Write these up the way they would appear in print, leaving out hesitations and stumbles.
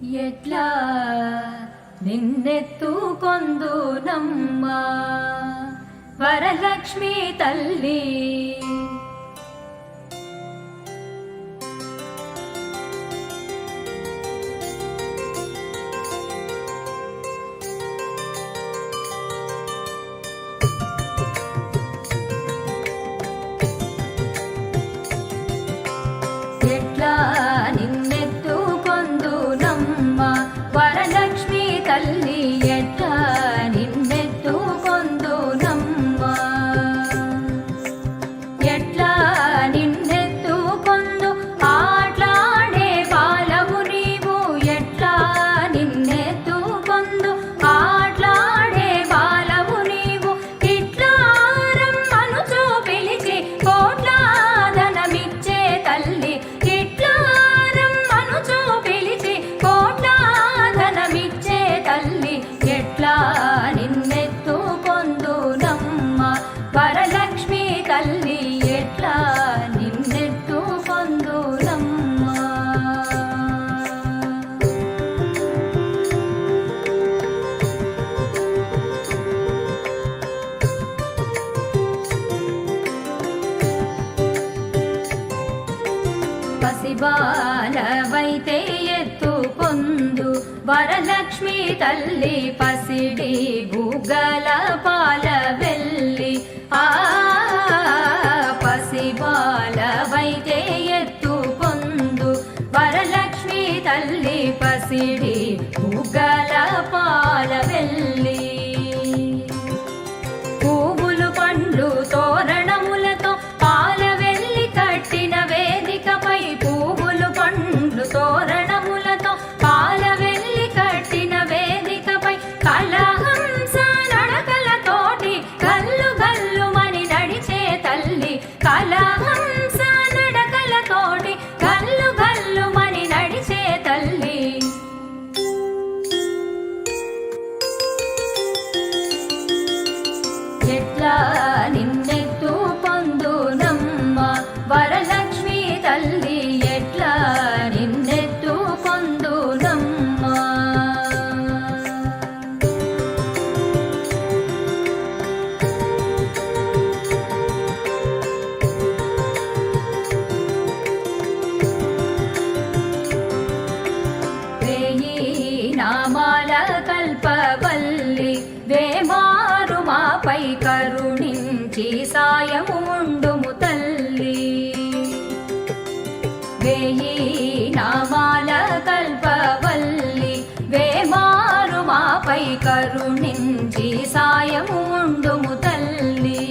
ఎట్లా నిన్నెత్తుకొందు నమ్మ వరలక్ష్మి తల్లి. ఎట్లా నిన్నెత్తుకొందు నమ్మ వరలక్ష్మి తల్లి. ఎట్లా నిన్నెత్తుకొందు నమ్మ ఎట్లా నిన్నెత్తుకొందు ఆట్లాడే బాలవు నీవు. ఎట్లా నిన్నెత్తుకొందు ఆట్లాడే బాలవు నీవు. ఇట్లా రమ్మనుచో పిలిచి కోట్ల ధనమిచ్చే తల్లి. ఇట్లా రమ్మనుచో పిలిచి కోట్ల ధనమిచ్చే తల్లి. ఎట్లా నిన్నెత్తుకొందు నమ్మ వరలక్ష్మి తల్లి. ఎట్లా నిన్నెత్తుకొందు నమ్మ. పసిబాలవైతే ఎత్తుకొందు వరలక్ష్మి తల్లి. పసిడి బుగ్గల పాల వెల్లి. పసిబాలవైతే ఎత్తుకొందు వరలక్ష్మి తల్లి. పసిడి బుగ్గల పాల వెల్లి. పువ్వులు పండ్లు తోరణములతో పాల వెల్లి కట్టిన వేదికపై. పువ్వులు పండ్లు తోరణములతో పాల వెల్లి కట్టిన వేదికపై. కలహంస నడకలతోటి గల్లు గల్లుమని నడిచే తల్లి. కలహంస నడకలతోటి గల్లు గల్లుమని నడిచే తల్లి. ఎట్లా నిన్నెత్తుకొందు నమ్మ వరలక్ష్మి తల్లి. ఎట్లా నిన్నెత్తుకొందు నమ్మ. వేయి నామాల కల్పవల్లి. వేమారు మాపై కరుణించి సాయము ఉండుము తల్లి. వేయి నామాల కల్పవల్లి. వేమారు మాపై కరుణించి సాయము ఉండుము తల్లి.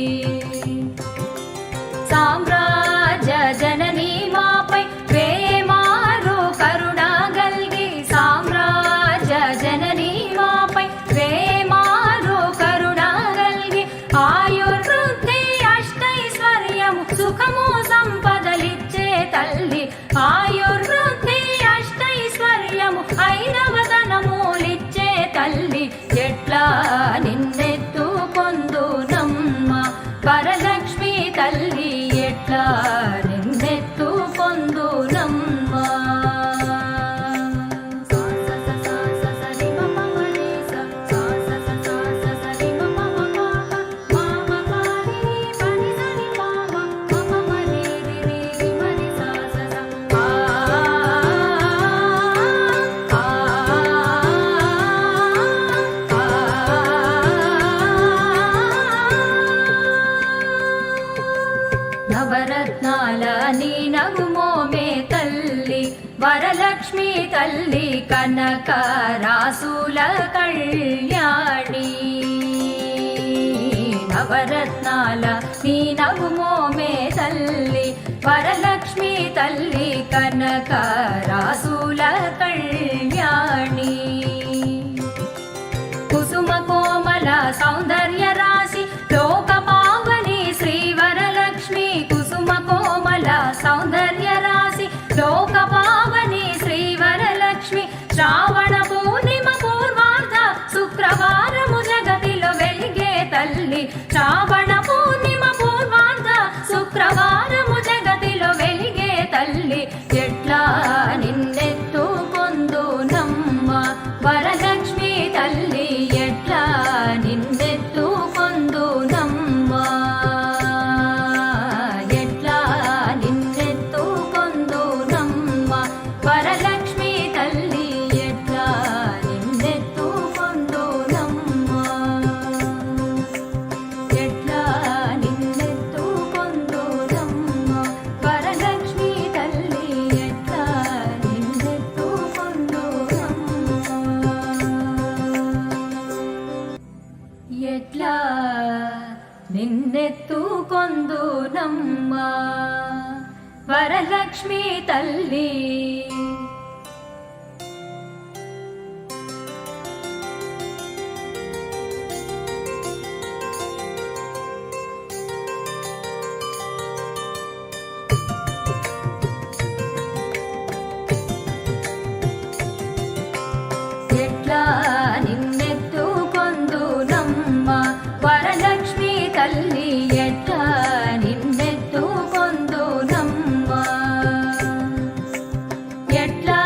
సామ్రాజ్య జననీ మాపై వేమారు కరుణ గల్గి. సామ్రాజ్య జననీ మాపై వేమారు కరుణ గల్గి. ఆయుర్వృద్ధి అష్టైశ్వర్యము సుఖము సంపదలిచ్చే తల్లి. ఆయుర్వృద్ధి అష్టైశ్వర్యము ఐరవదనములిచ్చే తల్లి. ఎట్లా నిన్నెత్తుకొందు నమ్మ వరలక్ష్మి తల్లి. ఎట్లా నిన్నెత్తుకొందు నమ్మ. నవరత్నాల నీ నగుమోమే తల్లి. వరలక్ష్మి తల్లి. కనక రాసుల కళ్యాణి. నవరత్నాల నీ నగుమోమే తల్లి. వరలక్ష్మి తల్లి. కనక రాసుల కళ్యాణి. కుసుమ కోమల సౌందర్య రాశి లోక పావని శ్రీ వరలక్ష్మి. కుసుమ కోమల సౌందర్య రాశి లోక పావని శ్రీ వరలక్ష్మి. శ్రావణ పూర్ణిమ పూర్వార్ధ శుక్రవారము జగతిలో వెలిగే తల్లి. శ్రావణ పూర్ణిమ పూర్వార్ధ శుక్రవారము జగతిలో వెలిగే తల్లి. ఎట్లా నిన్నెత్తుకొందు కొందు నమ్మ వరలక్ష్మి తల్లి. ఎట్లా నిన్నెత్తు కొందు నమ్మ వరలక్ష్మి తల్లి, ఎట్లా నిన్నెత్తు కొందు నమ్మ, ఎట్లా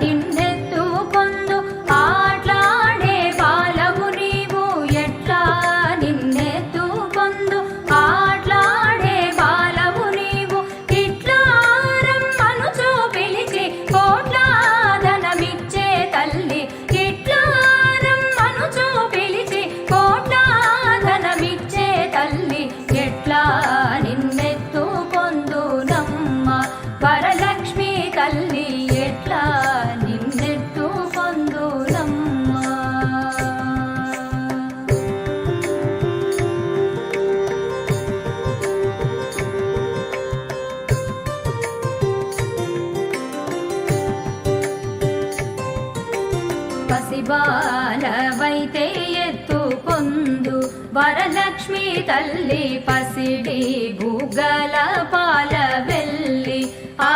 నిన్నెత్తు కొందు ఆట్లాడే బాలవు నీవు, ఎట్లా నిన్నెత్తు కొందు ఆట్లాడే బాలవు నీవు, ఇట్లా రమ్మనుచో పిలిచి కోట్ల ధనమిచ్చే తల్లి, ఇట్లా రమ్మనుచో పిలిచి కోట్ల ధనమిచ్చే తల్లి, ఎట్లా నిన్నెత్తు కొందు నమ్మ వరలక్ష్మి తల్లి, ఎట్లా నిన్నెత్తు కొందు నమ్మ. పసిబాలవైతే ఎత్తు పొందు వరలక్ష్మి తల్లి, పసిడి బుగ్గల పాల వెల్లి, ఆ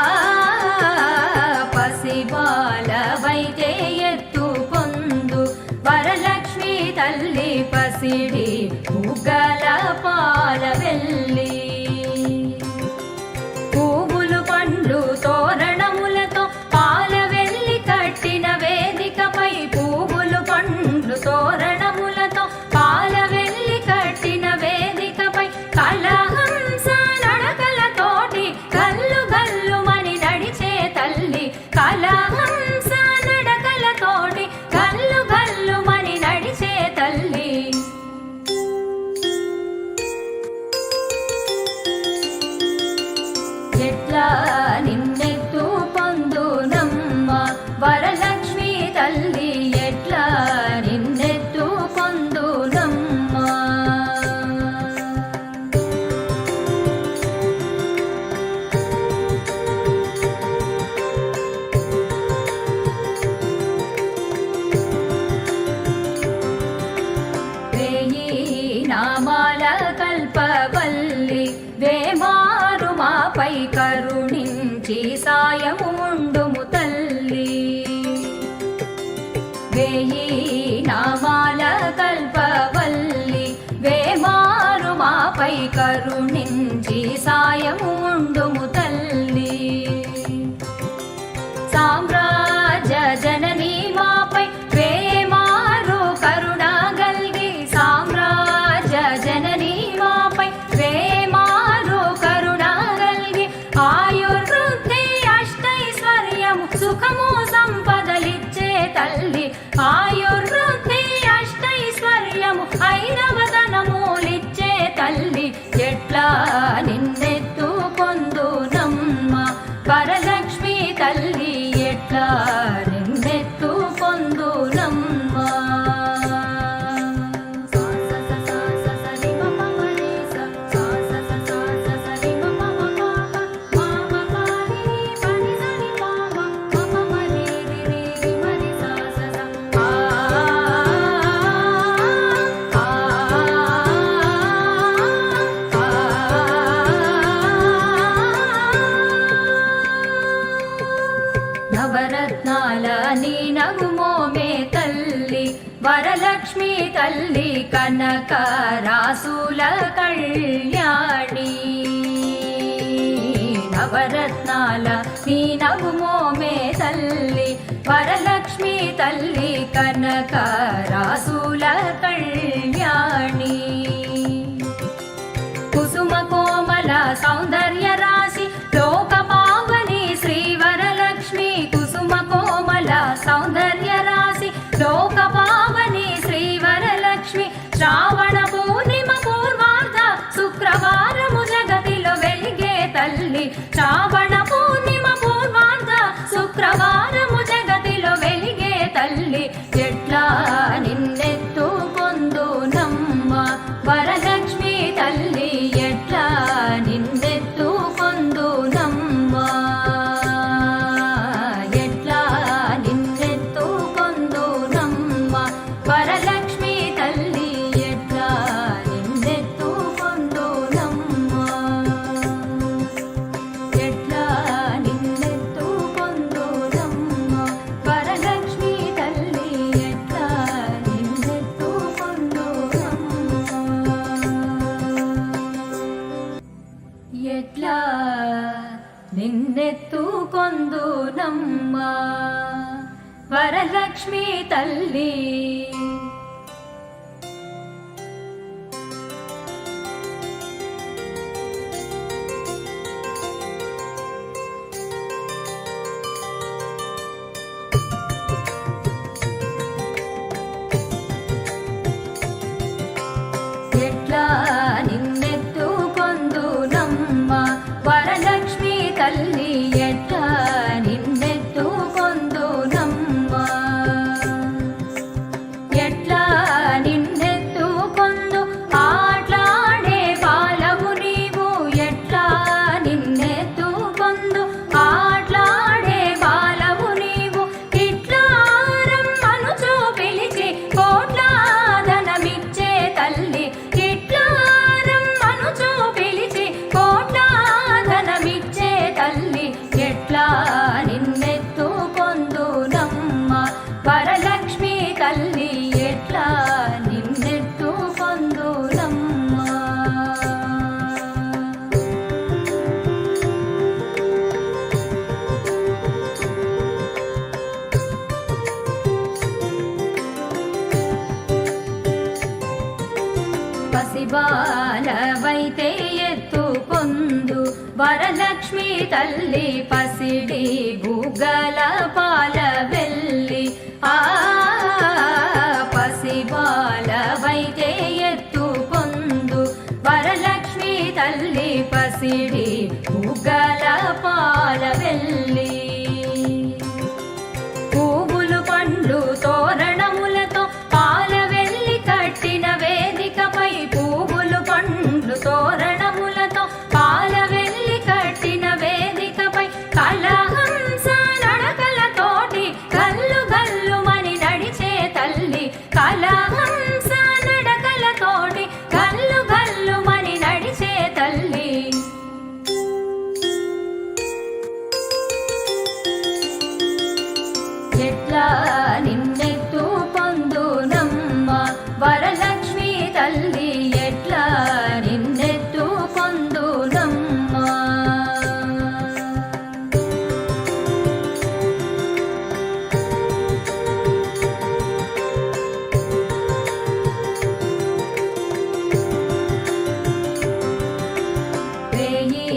పసిబాలవైతే ఎత్తు పొందు వరలక్ష్మి తల్లి, పసిడి బుగ్గల పాల వెల్లి, పువ్వులు పండ్లు తోరణములతో పాల వెల్లి కట్టిన వేదికపై, పువ్వులు పండ్లు తోరణములతో పాల వెల్లి కట్టిన వేదికపై, కలహంస నడకలతోటి గల్లు గల్లుమని నడిచే తల్లి, కలహంస నడకలతోటి గల్లు గల్లుమని నడిచే తల్లి, ఎట్లా నిన్నెత్తు పొందు నమ్మ వరలక్ష్మి తల్లి, ఎట్లా నిన్నెత్తు పొందు నమ్మ. వేయి నామాల కల్పవల్లి, వేమారు మాపై కరుణించి సాయము ఉండుము తల్లి, వేయి నామాల కల్పవల్లి, వేమారు మాపై కరుణించి సాయము ఉండుము తల్లి, సామ్రాజ్య జననీ మాపై వేమారు కరుణ గల్గి, సామ్రాజ్య జననీ మాపై వేమారు కరుణ గల్గి, ఆయుర్వృద్ధి అష్టైశ్వర్యము సుఖము సంపదలిచ్చే తల్లి, ఆయుర్వృద్ధి అష్టైశ్వర్యము ఐరవదనములిచ్చే తల్లి, ఎట్లా నిన్నెత్తు పొందు నమ్మ వరలక్ష్మి తల్లి, ఎట్లా నిన్నెత్తు పొందు నమ్మ. నవరత్నాల నీ నగుమోమే తల్లి వరలక్ష్మి తల్లి, కనక రాసుల కళ్యాణి, నవరత్నాల నీ నగుమోమే తల్లి వరలక్ష్మి తల్లి, కనక రాసుల కళ్యాణి, కుసుమ కోమల సౌందర్య రాశి లోక పావని శ్రీ వరలక్ష్మి, కుసుమ కోమల సౌందర్య రాశి లోక పావని శ్రీ వరలక్ష్మి, శ్రావణ పూర్ణిమ పూర్వార్ధ శుక్రవారము జగతిలో వెలిగే తల్లి, శ్రావణ పూర్ణిమ పూర్వార్ధ శుక్రవారము జగతిలో వెలిగే తల్లి, ఎట్లా నిన్నెత్తు పొందు నమ్మ వరలక్ష్మి తల్లి, ఎట్లా వరలక్ష్మి తల్లి. ఎట్లా నిన్నెత్తుకొందునమ్మ వరలక్ష్మి తల్లి, ఎట్లా నిన్నెత్తుకొందునమ్మ, ఎట్లా నిన్నెత్తుకొందు ఆట్లాడే బాలవు నీవు, ఎట్లా నిన్నెత్తుకొందు ఆట్లాడే బాలవు నీవు, ఇట్లా రమ్మనుచో పిలిచి కోట్ల ధనమిచ్చే తల్లి, ఇట్లా రమ్మనుచో పిలిచి కోట్ల ధనమిచ్చే తల్లి, ఎట్లా నిన్నెత్తుకొందునమ్మ వరలక్ష్మి తల్లి, ఎట్లా నిన్నెత్తుకొందునమ్మ. పసిబాలవైతే ఎత్తుకొందు వరలక్ష్మి తల్లి, పసిడి బుగ్గల పాల వెల్లి, ఆ పసిబాలవైతే ఎత్తుకొందు వరలక్ష్మి తల్లి, పసిడి బుగ్గల పాల వెల్లి, పువ్వులు పండ్లు తోరణములతో పాల వెల్లి కట్టిన వేదికపై, పువ్వులు పండ్లు తోరణములతో పాల వెల్లి కట్టిన వేదికపై, కలహంస నడకలతోటి గల్లు గల్లుమని నడిచే తల్లి, కలహంస నడకలతోటి గల్లు గల్లుమని నడిచే తల్లి, ఎట్లా నిన్నెత్తుకొందునమ్మ వరలక్ష్మి తల్లి, ఎట్లా నిన్నెత్తుకొందునమ్మ. వేయి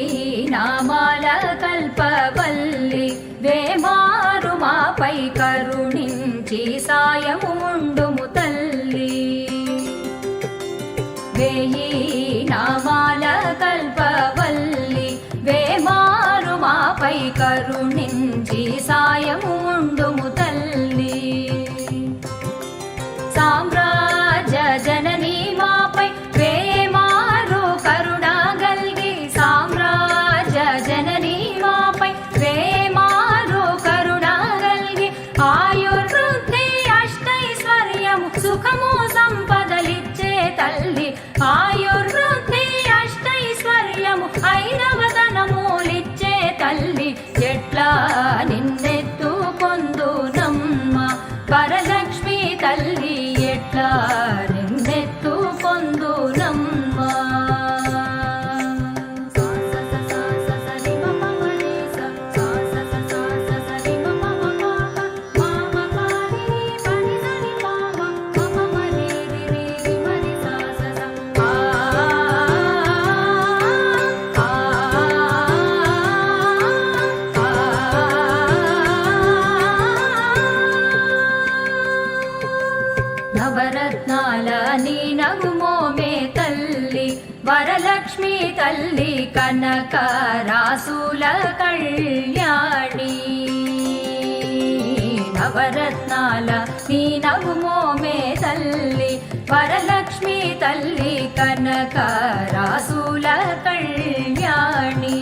నామాల కల్పవల్లి, వేమారు మాపై కరుణించి సాయము ఉండుము తల్లి, వేయి నామాల కల్పవల్లి, వేమారు మాపై కరుణించి సాయము ఉండుము తల్లి, సామ్రాజ్య జననీ మాపై వేమారు కరుణ గల్గి, సామ్రాజ్య జననీ మాపై వేమారు కరుణ గల్గి, ఆయుర్వృద్ధి అష్టైశ్వర్యము సుఖము సంపదలిచ్చే తల్లి, ఆయుర్వృద్ధి అష్టైశ్వర్యము ఐదవదనములిచ్చే తల్లి, ఎట్లా నిన్నెత్తుకొందునమ్మ వరలక్ష్మి తల్లి, ఎట్లా నిన్నెత్తుకొందునమ్మ. నవరత్నాల నీ నగుమోమే తల్లి వరలక్ష్మి తల్లి, కనక రాసుల కళ్యాణి, నవరత్నాల నీ నగుమోమే తల్లి వరలక్ష్మి తల్లి, కనక రాసుల కళ్యాణి,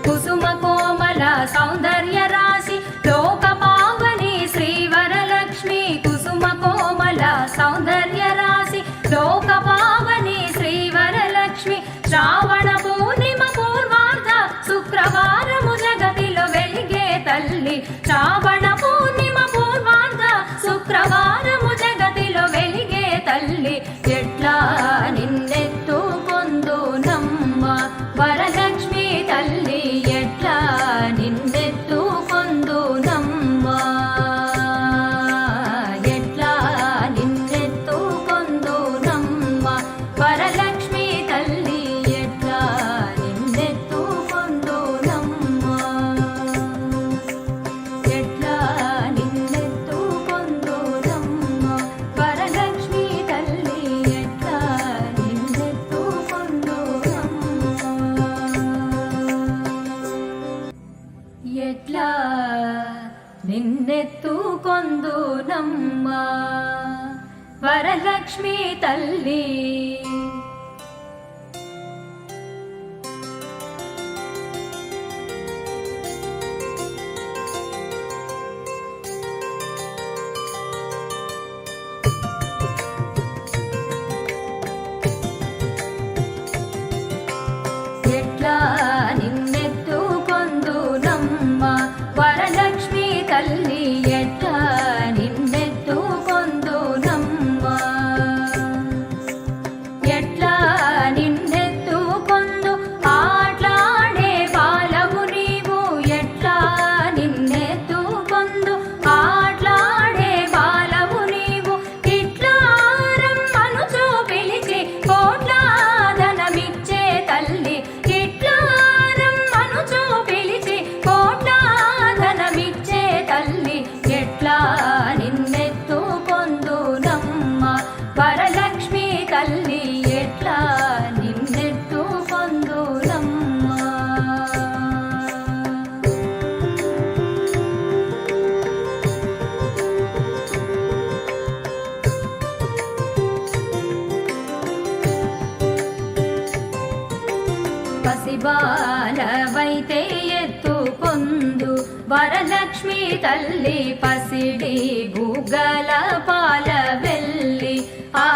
కుసుమ కోమల సౌందర్య రాశి లోక పావని శ్రీ వరలక్ష్మి, కుసుమ కోమల సౌందర్య రాశి లోక పావని శ్రీ వరలక్ష్మి, శ్రావణ పూర్ణిమ పూర్వార్ధ శుక్రవారము జగతిలో వెలిగే తల్లి, శ్రావణ పూర్ణిమ పూర్వార్ధ శుక్రవారము జగతిలో వెలిగే తల్లి, ఎట్లా నిన్నెత్తుకొందునమ్మ వరలక్ష్మి తల్లి, ఎట్లా నిన్నెత్తుకొందునమ్మ. నిన్నెత్తుకొందు నమ్మ వరలక్ష్మి తల్లి. ఎట్లా నిన్నెత్తుకొందు నమ్మ వరలక్ష్మి తల్లి, ఎట్లా నిన్నెత్తుకొందు నమ్మ, ఎట్లా నిన్నెత్తుకొందు ఆట్లాడే బాలవు నీవు, ఎట్లా నిన్నెత్తుకొందు ఆట్లాడే బాలవు నీవు, ఇట్లా రమ్మనుచో పిలిచి కోట్ల ధనమిచ్చే తల్లి, ఇట్లా రమ్మనుచో పిలిచి కోట్ల ధనమిచ్చే తల్లి, ఎట్లా నిన్నెత్తుకొందు నమ్మ వరలక్ష్మి తల్లి, ఎట్లా నిన్నెత్తుకొందు నమ్మ. పసిబాలవైతే ఎత్తుకొందు వరలక్ష్మి తల్లి, పసిడి బుగ్గల పాల వెల్లి, ఆ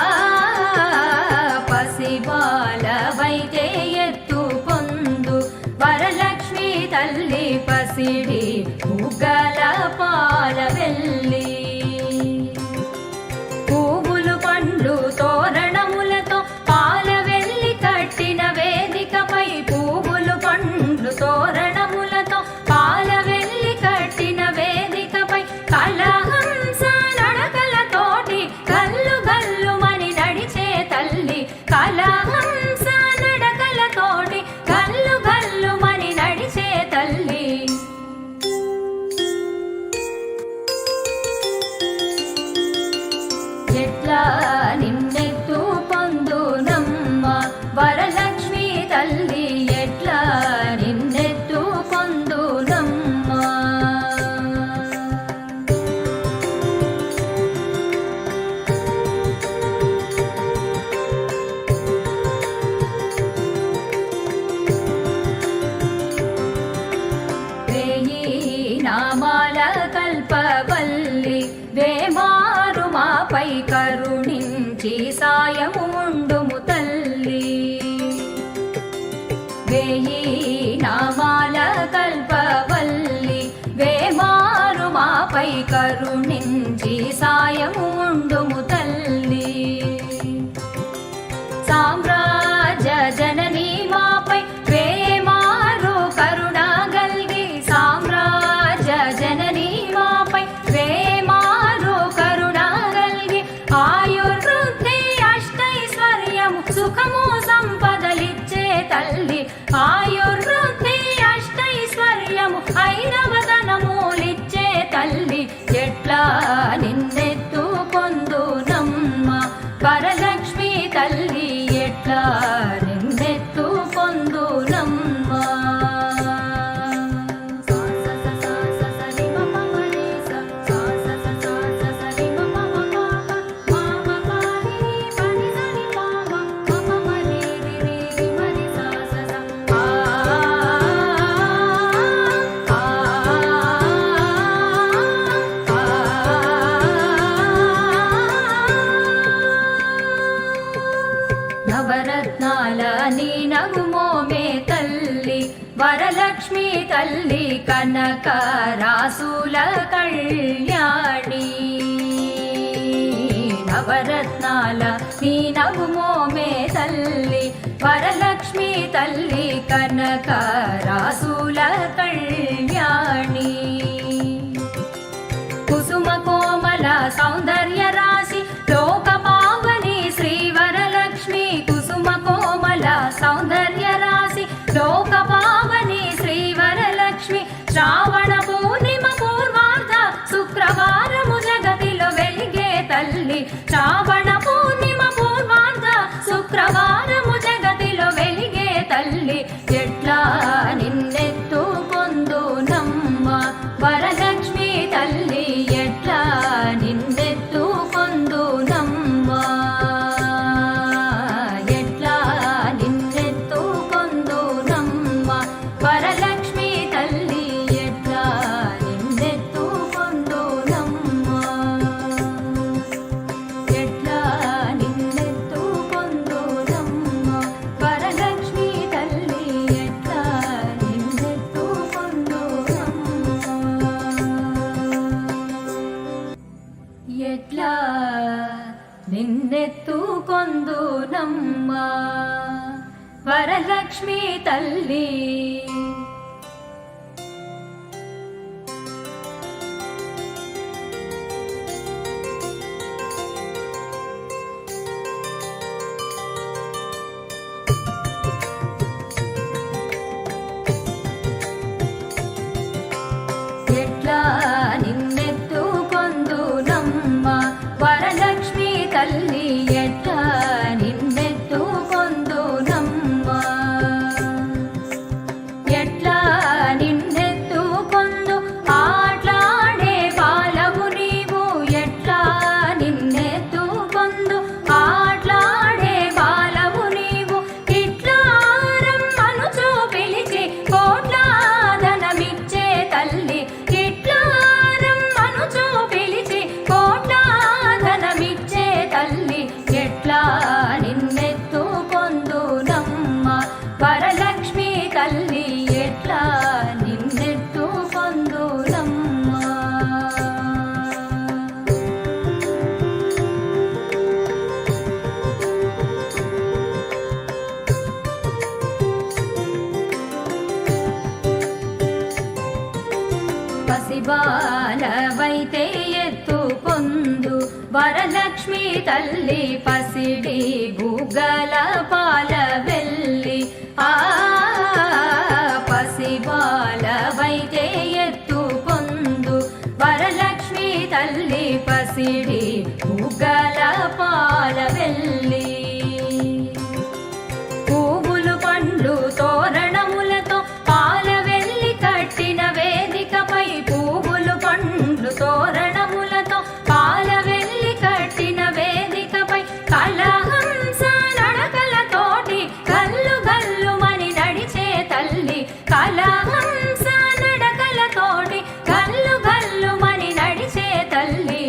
పసిబాలవైతే ఎత్తుకొందు వరలక్ష్మి తల్లి, పసిడి బుగ్గల పాల వెల్లి, పువ్వులు పండ్లు తోరణములతో పాల వెల్లి కట్టిన వేదికపై, పువ్వులు పండ్లు తోరణములతో పాల వెల్లి కట్టిన వేదికపై, కలహంస నడకలతోటి గల్లు గల్లుమని నడిచే తల్లి, కలహంస నడకలతోటి గల్లు గల్లుమని నడిచే తల్లి, ఎట్లా నిన్నెత్తుకొందు నమ్మ వరలక్ష్మి తల్లి, ఎట్లా నిన్నెత్తుకొందు నమ్మ. వేయి నామాల కల్పవల్లి, వేమారు మాపై కరుణించి సాయము ఉండుము తల్లి, వేయి నామాల కల్పవల్లి, వేమారు మాపై కరుణించి సాయము ఉండుము తల్లి, సామ్రాజ్య జననీ మాపై వేమారు కరుణ గల్గి, సామ్రాజ్య జననీ మాపై వేమారు కరుణ గల్గి, ఆయుర్వృద్ధి అష్టైశ్వర్యము సుఖము సంపదలిచ్చే తల్లి, ఆయుర్వృద్ధి అష్టైశ్వర్యము ఐరవదనములిచ్చే తల్లి, ఎట్లా నిన్నెత్తుకొందు నమ్మ వరలక్ష్మి తల్లి, ఎట్లా నిన్నెత్తుకొందు నమ్మ. నవరత్నాల నీ నగుమోమే తల్లి వరలక్ష్మి తల్లి, కనక రాసుల కళ్యాణి, నవరత్నాల నీ నగుమోమే తల్లి వరలక్ష్మి తల్లి, కనక రాసుల కళ్యాణి, కుసుమ కోమల సౌందర్య రాశి లోక పావని శ్రీ వరలక్ష్మి, కుసుమ కోమల సౌందర్య రాశి లోక పావని శ్రీ వరలక్ష్మి, శ్రావణ పూర్ణిమ పూర్వార్ధ శుక్రవారము జగతిలో వెలిగే తల్లి, శ్రావణ పూర్ణిమ పూర్వార్ధ శుక్రవారము జగతిలో వెలిగే తల్లి, ఎట్లా నిన్నెత్తుకొందు ఎట్లా నిన్నెత్తుకొందు నమ్మ వరలక్ష్మి తల్లి. ఎట్లా నిన్నెత్తుకొందు నమ్మ వరలక్ష్మి తల్లి, ఎట్లా నిన్నెత్తుకొందు నమ్మ. ఎట్లా నిన్నెత్తుకొందు ఆట్లాడే బాలవు నీవు, ఎట్లా నిన్నెత్తుకొందు ఆట్లాడే బాలవు నీవు. ఇట్లా రమ్మనుచు పిలిచి కోట్ల ధనమిచ్చే తల్లి, ఇట్లా రమ్మనుచు పిలిచి కోట్ల ధనమిచ్చే తల్లి. ఎట్లా నిన్నెత్తుకొందు నమ్మ వరలక్ష్మి తల్లి, ఎట్లా నిన్నెత్తుకొందు నమ్మ. పసిబాలవైతే ఎత్తుకొందు వరలక్ష్మి తల్లి, పసిడి బుగ్గల పాల వెల్లి. ఆ పసిబాలవైతే ఎత్తుకొందు వరలక్ష్మి తల్లి, పసిడి బుగ్గల పాల వెల్లి. పువ్వులు పండ్లు తోరణములతో పాల వెల్లి కట్టిన వేదికపై, పువ్వులు పండ్లు తోరణములతో పాల వెల్లి కట్టిన వేదికపై, కలహంస నడకలతోటి గల్లు గల్లుమని నడిచే తల్లి, కలహంస నడకలతోటి గల్లు గల్లుమని నడిచే తల్లి.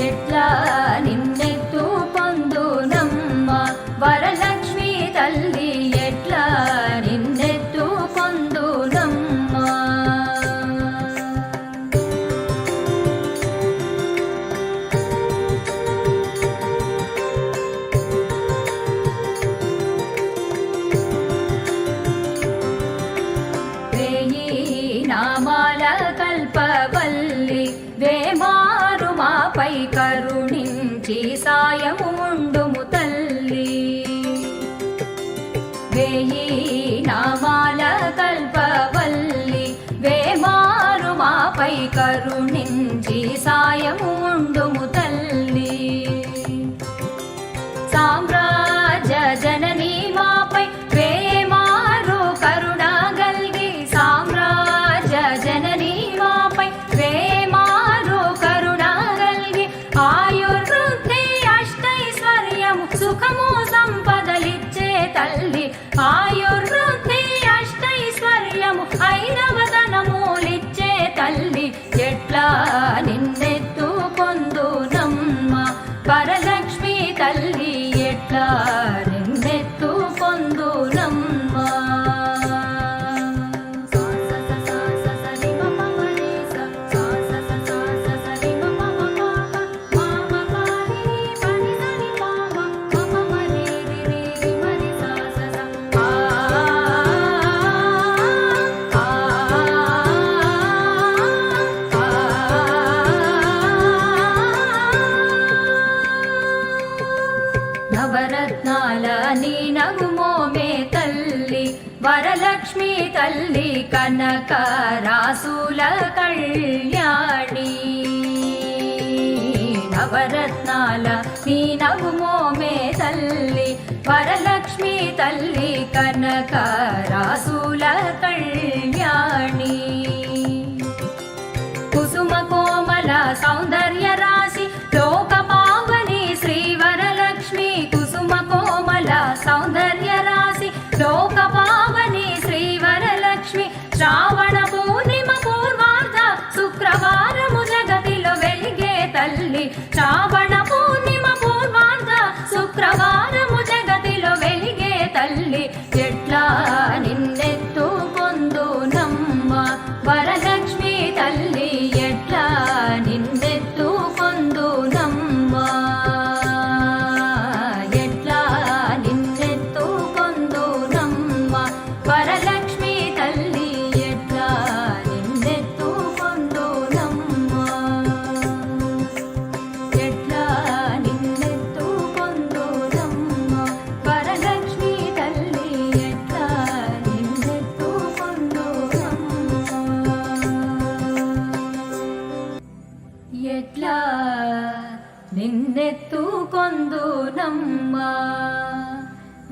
ఎట్లా నిన్నెత్తుకొందు నమ్మ వరలక్ష్మి తల్లి, ఎట్లా నిన్నెత్తుకొందు నమ్మ. వేయి నామాల కల్పవల్లి, వేమారు మాపై కరుణించి సాయము ఉండుము తల్లి. వేయి నామాల కల్పవల్లి, వేమారు మాపై కరుణించి సాయము ఉండుము తల్లి. సామ్రాజ్య జననీ మాపై వేమారు కరుణ గల్గి, సామ్రాజ్య జననీ మాపై వేమారు కరుణ గల్గి. ఆయుర్వృద్ధి అష్టైశ్వర్యము సుఖము సంపదలిచ్చే తల్లి, ఆయుర్వృద్ధి అష్టైశ్వర్యము ఐదవదనములిచ్చే తల్లి. ఎట్లా నిన్నెత్తుకొందు నమ్మ వరలక్ష్మి తల్లి, ఎట్లా నిన్నెత్తుకొందు నమ్మ. నవరత్నాల నీ నగుమోమే తల్లి, వరలక్ష్మి తల్లి కనక రాసుల కళ్యాణి. నవరత్నాల నీ నగుమోమే తల్లి, వరలక్ష్మి తల్లి కనక రాసుల కళ్యాణి. కుసుమ కోమల సౌందర్య రాశి లోక పావని శ్రీ వరలక్ష్మి, కుసుమ కోమల సౌందర్య రాశి లోక పావని శ్రీ వరలక్ష్మి. శ్రావణ పూర్ణిమ పూర్వార్ధ శుక్రవారము జగతిలో వెలిగే తల్లి, శ్రావణ పూర్ణిమ పూర్వార్ధ శుక్రవారము జగతిలో వెలిగే తల్లి. ఎట్లా నిన్నె వరలక్ష్మి తల్లి ఎట్లా నిన్నెత్తుకొందునమ్మా ఎట్లా నిన్నెత్తుకొందునమ్మా వరలక్ష్మి తల్లి ఎట్లా నిన్నెత్తుకొందునమ్మా ఎట్లా నిన్నెత్తుకొందునమ్మా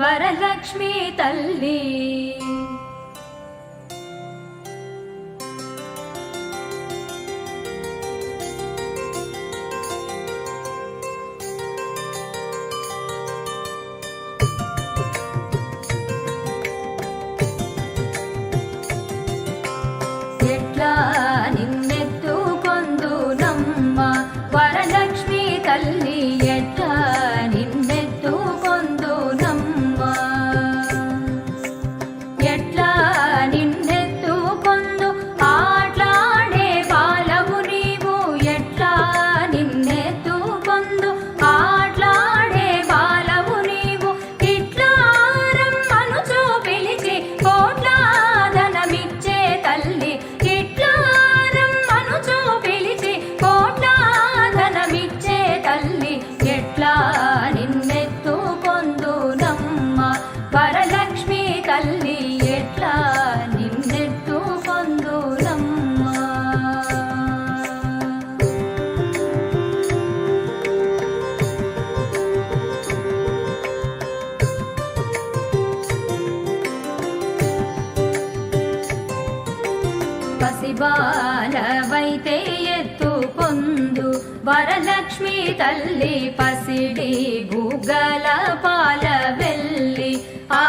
వరలక్ష్మి తల్లి ఎట్లా నిన్నెత్తుకొందునమ్మా వరలక్ష్మి తల్లి ఎట్లా నిన్నెత్తుకొందునమ్మా ఎట్లా నిన్నెత్తుకొందు ఆట్లాడే బాలవు నీవు ఎట్లా నిన్నెత్తుకొందు ఆట్లాడే బాలవు నీవు ఇట్లా రమ్మనుచో పిలిచి కోట్లాదనమిచ్చే తల్లి ఇట్లా రమ్మనుచో పిలిచి కోట్లాదనమిచ్చే తల్లి ఎట్లా నిన్నెత్తుకొందునమ్మా వరలక్ష్మి తల్లి ఎట్లా నిన్నెత్తుకొందునమ్మా పసిబాలవైతే ఎత్తుకొందు వరలక్ష్మి తల్లి పసిడి బుగ్గల పాల వెళ్ళి ఆ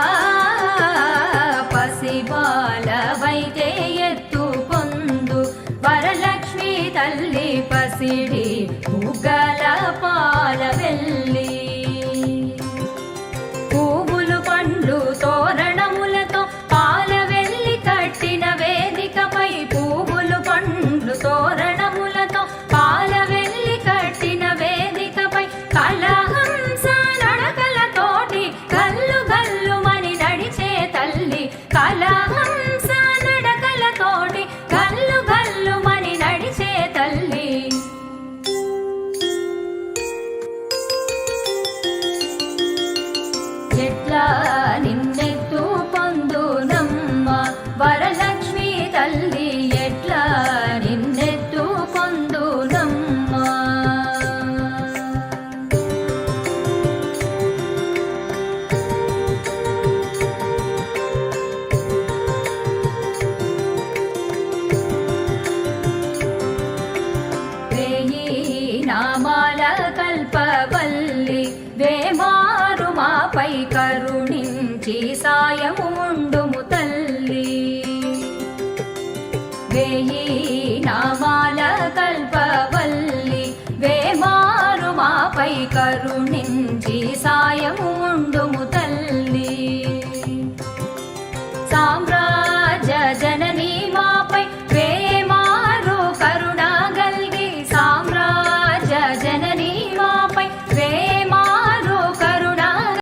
పసిబాలవైతే ఎత్తుకొందు వరలక్ష్మి తల్లి పసిడి బుగ్గల పాల వెళ్ళి పువ్వులు పండ్లు తోరణములతో పాల వెళ్ళి కట్టిన వేదికపై పువ్వులు పండ్లు తోరణములతో పాల వెళ్ళి కట్టిన వేదికపై కలహంస నడకలతోటి గల్లు గల్లుమని నడిచే తల్లి కలహంస